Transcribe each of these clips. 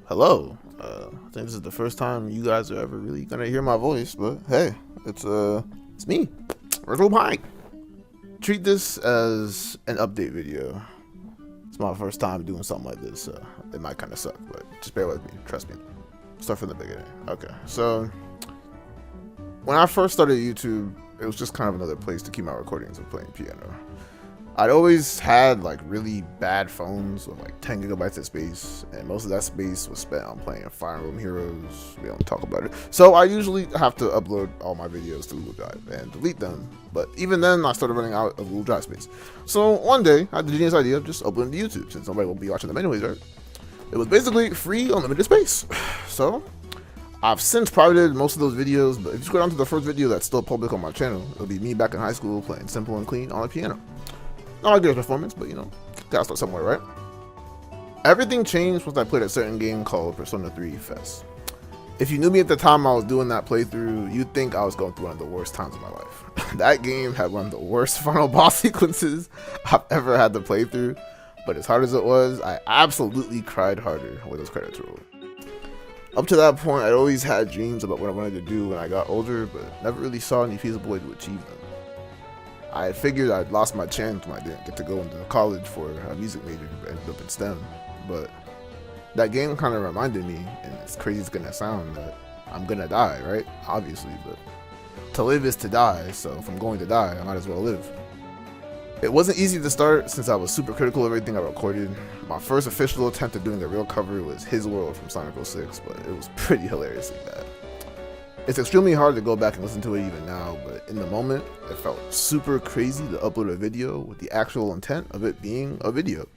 Hello. I think this is the first time you guys are ever really gonna hear my voice, but hey, it's me, Virtual Pine. Treat this as an update video. It's my first time doing something like this, so it might kind of suck, but just bear with me. Trust me. Start from the beginning. Okay, so when I first started YouTube, it was just kind of another place to keep my recordings of playing piano. I'd always had like really bad phones with like 10 gigabytes of space, and most of that space was spent on playing Fire Emblem Heroes. We don't talk about it. So I usually have to upload all my videos to Google Drive and delete them. But even then, I started running out of Google Drive space. So one day, I had the genius idea of just uploading to YouTube, since nobody will be watching them anyways, right? It was basically free, unlimited space. So I've since privated most of those videos, but if you go down to the first video that's still public on my channel, it'll be me back in high school playing Simple and Clean on a piano. Not a good performance, but gotta start somewhere, right? Everything changed once I played a certain game called Persona 3 FES. If you knew me at the time I was doing that playthrough, you'd think I was going through one of the worst times of my life. That game had one of the worst final boss sequences I've ever had to play through, but as hard as it was, I absolutely cried harder when those credits rolled. Up to that point, I'd always had dreams about what I wanted to do when I got older, but never really saw any feasible way to achieve them. I figured I'd lost my chance when I didn't get to go into college for a music major, but ended up in STEM. But that game kind of reminded me, and as crazy as it's gonna sound, that I'm gonna die, right? Obviously, but to live is to die, so if I'm going to die, I might as well live. It wasn't easy to start since I was super critical of everything I recorded. My first official attempt at doing a real cover was His World from Sonic 06, but it was pretty hilariously bad. It's extremely hard to go back and listen to it even now, but in the moment, it felt super crazy to upload a video with the actual intent of it being a video.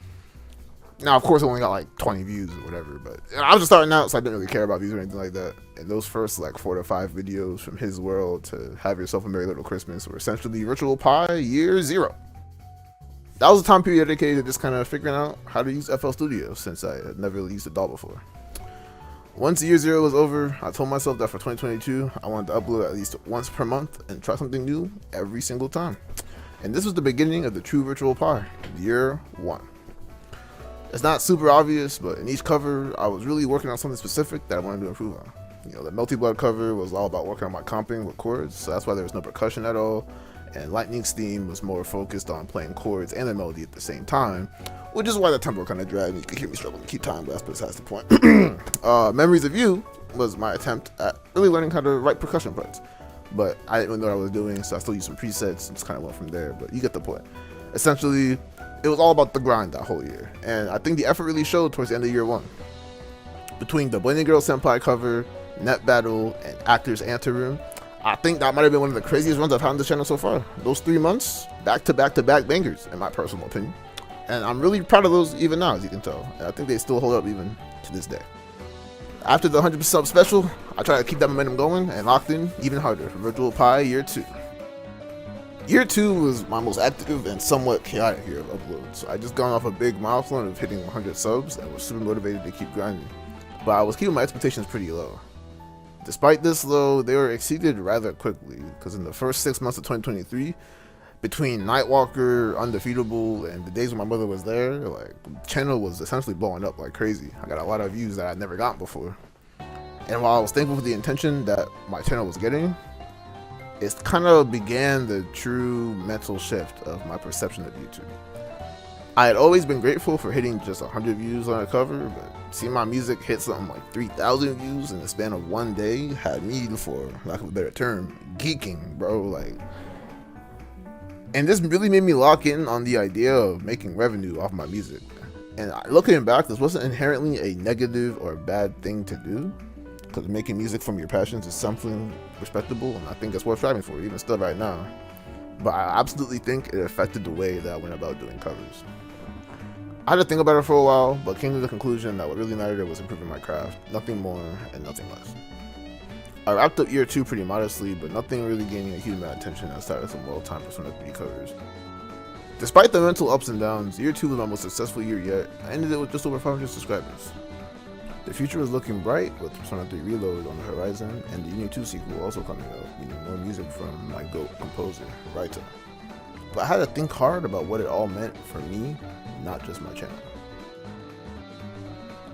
Now, of course, I only got like 20 views or whatever, but I was just starting out, so I didn't really care about views or anything like that. And those first like 4 to 5 videos from His World to Have Yourself a Merry Little Christmas were essentially Virtual Pi Year 0. That was a time period dedicated to just kind of figuring out how to use FL Studio, since I had never really used a DAW before. Once year 0 was over, I told myself that for 2022, I wanted to upload at least once per month and try something new every single time. And this was the beginning of the true Virtual Pi, year 1. It's not super obvious, but in each cover, I was really working on something specific that I wanted to improve on. The Melty Blood cover was all about working on my comping with chords, so that's why there was no percussion at all. And Lightning's theme was more focused on playing chords and the melody at the same time, which is why the tempo kind of dragged me. You can hear me struggling to keep time, but that's besides the point. Memories of You was my attempt at really learning how to write percussion parts, but I didn't really know what I was doing, so I still used some presets and just kind of went from there, but you get the point. Essentially, it was all about the grind that whole year, and I think the effort really showed towards the end of year 1. Between the Blending Girl Senpai cover, Net Battle, and Actors Anteroom, I think that might have been one of the craziest runs I've had on this channel so far. Those 3 months, back to back to back bangers, in my personal opinion. And I'm really proud of those even now, as you can tell. And I think they still hold up even to this day. After the 100% sub special, I tried to keep that momentum going and locked in even harder for Virtual Pi Year 2. Year 2 was my most active and somewhat chaotic year of uploads. So I just gone off a big milestone of hitting 100 subs and was super motivated to keep grinding. But I was keeping my expectations pretty low. Despite this though, they were exceeded rather quickly, because in the first 6 months of 2023, between Nightwalker, Undefeatable, and the days when my mother was there, like, the channel was essentially blowing up like crazy. I got a lot of views that I'd never gotten before. And while I was thankful for the attention that my channel was getting, it kind of began the true mental shift of my perception of YouTube. I had always been grateful for hitting just 100 views on a cover, but seeing my music hit something like 3,000 views in the span of one day had me, for lack of a better term, geeking, bro. And this really made me lock in on the idea of making revenue off my music. And looking back, this wasn't inherently a negative or bad thing to do, because making music from your passions is something respectable, and I think it's worth striving for, even still right now. But I absolutely think it affected the way that I went about doing covers. I had to think about it for a while, but came to the conclusion that what really mattered was improving my craft, nothing more and nothing less. I wrapped up year 2 pretty modestly, but nothing really gaining a huge amount of attention outside of some well-timed Persona 3 covers. Despite the mental ups and downs, year 2 was my most successful year yet. I ended it with just over 500 subscribers. The future is looking bright, with Persona 3 Reload on the horizon, and the Uni 2 sequel also coming out, meaning more music from my GOAT composer, Raita. But I had to think hard about what it all meant for me, not just my channel.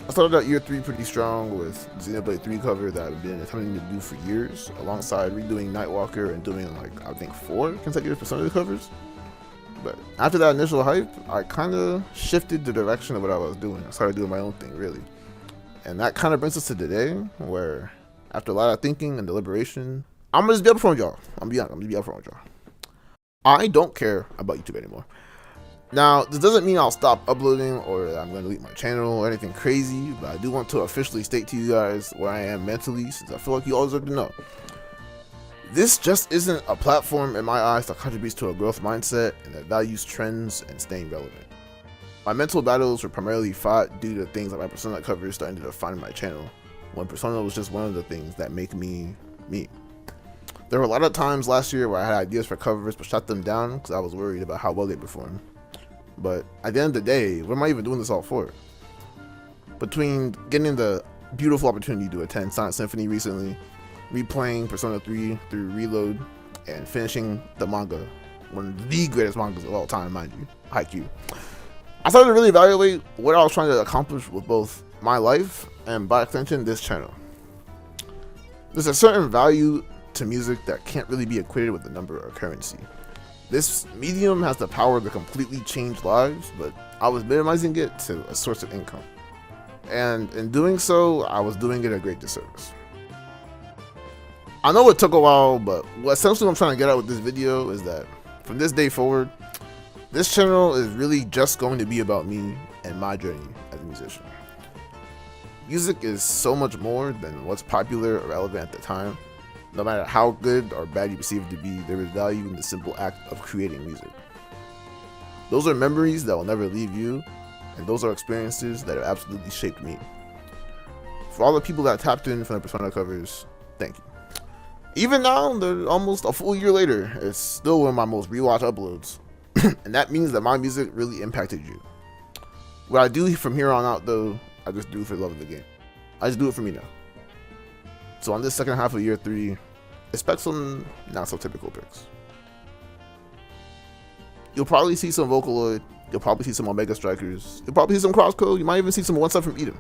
I started out year 3 pretty strong with Xenoblade 3 cover that I've been attempting to do for years, alongside redoing Nightwalker and doing like I think 4 consecutive Persona covers. But after that initial hype, I kind of shifted the direction of what I was doing. I started doing my own thing, really. And that kind of brings us to today, where after a lot of thinking and deliberation, I'm gonna just be upfront with y'all. I'm gonna be upfront with y'all. I don't care about YouTube anymore. Now, this doesn't mean I'll stop uploading or that I'm going to delete my channel or anything crazy, but I do want to officially state to you guys where I am mentally, since I feel like you all deserve to know. This just isn't a platform in my eyes that contributes to a growth mindset and that values trends and staying relevant. My mental battles were primarily fought due to things like my Persona covers starting to define my channel, when Persona was just one of the things that make me me. There were a lot of times last year where I had ideas for covers but shut them down because I was worried about how well they performed. But at the end of the day, what am I even doing this all for? Between getting the beautiful opportunity to attend Sonic Symphony recently, replaying Persona 3 through Reload, and finishing the manga, one of the greatest mangas of all time, mind you, Haikyuu, I started to really evaluate what I was trying to accomplish with both my life and, by extension, this channel. There's a certain value to music that can't really be equated with the number or currency. This medium has the power to completely change lives, but I was minimizing it to a source of income. And in doing so, I was doing it a great disservice. I know it took a while, but essentially what I'm trying to get at with this video is that from this day forward, this channel is really just going to be about me and my journey as a musician. Music is so much more than what's popular or relevant at the time. No matter how good or bad you perceive it to be, there is value in the simple act of creating music. Those are memories that will never leave you, and those are experiences that have absolutely shaped me. For all the people that tapped in from the Persona covers, thank you. Even now, they're almost a full year later, it's still one of my most rewatched uploads, and that means that my music really impacted you. What I do from here on out, though, I just do for the love of the game. I just do it for me now. So on this second half of year 3, expect some not so typical picks. You'll probably see some Vocaloid, you'll probably see some Omega Strikers, you'll probably see some Crosscode, you might even see some One Step from Eden.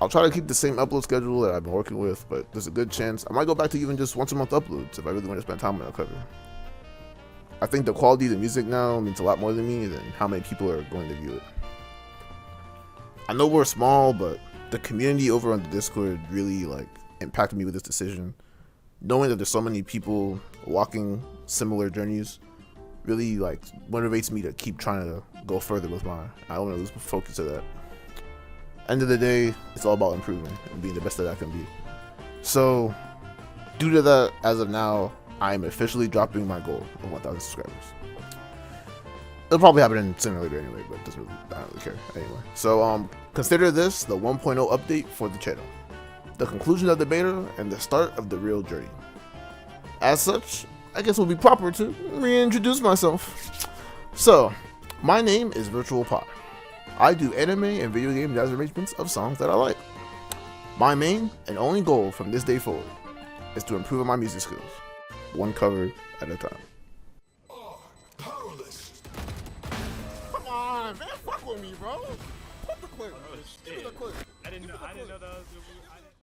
I'll try to keep the same upload schedule that I've been working with, but there's a good chance I might go back to even just once a month uploads if I really want to spend time on a cover. I think the quality of the music now means a lot more to me than how many people are going to view it. I know we're small, but the community over on the Discord really impacted me with this decision. Knowing that there's so many people walking similar journeys really motivates me to keep trying to go further with mine. I don't want to lose focus of that. End of the day, it's all about improving and being the best that I can be. So due to that, as of now, I am officially dropping my goal of 1,000 subscribers. It'll probably happen sooner or later anyway, but I don't really care anyway. So consider this the 1.0 update for the channel, the conclusion of the beta, and the start of the real journey. As such, I guess it would be proper to reintroduce myself. So, my name is Virtual Pie. I do anime and video game jazz arrangements of songs that I like. My main and only goal from this day forward is to improve on my music skills, one cover at a time. Come on, man, fuck with me, bro. Put the clip. Give me the clip. I didn't know that was.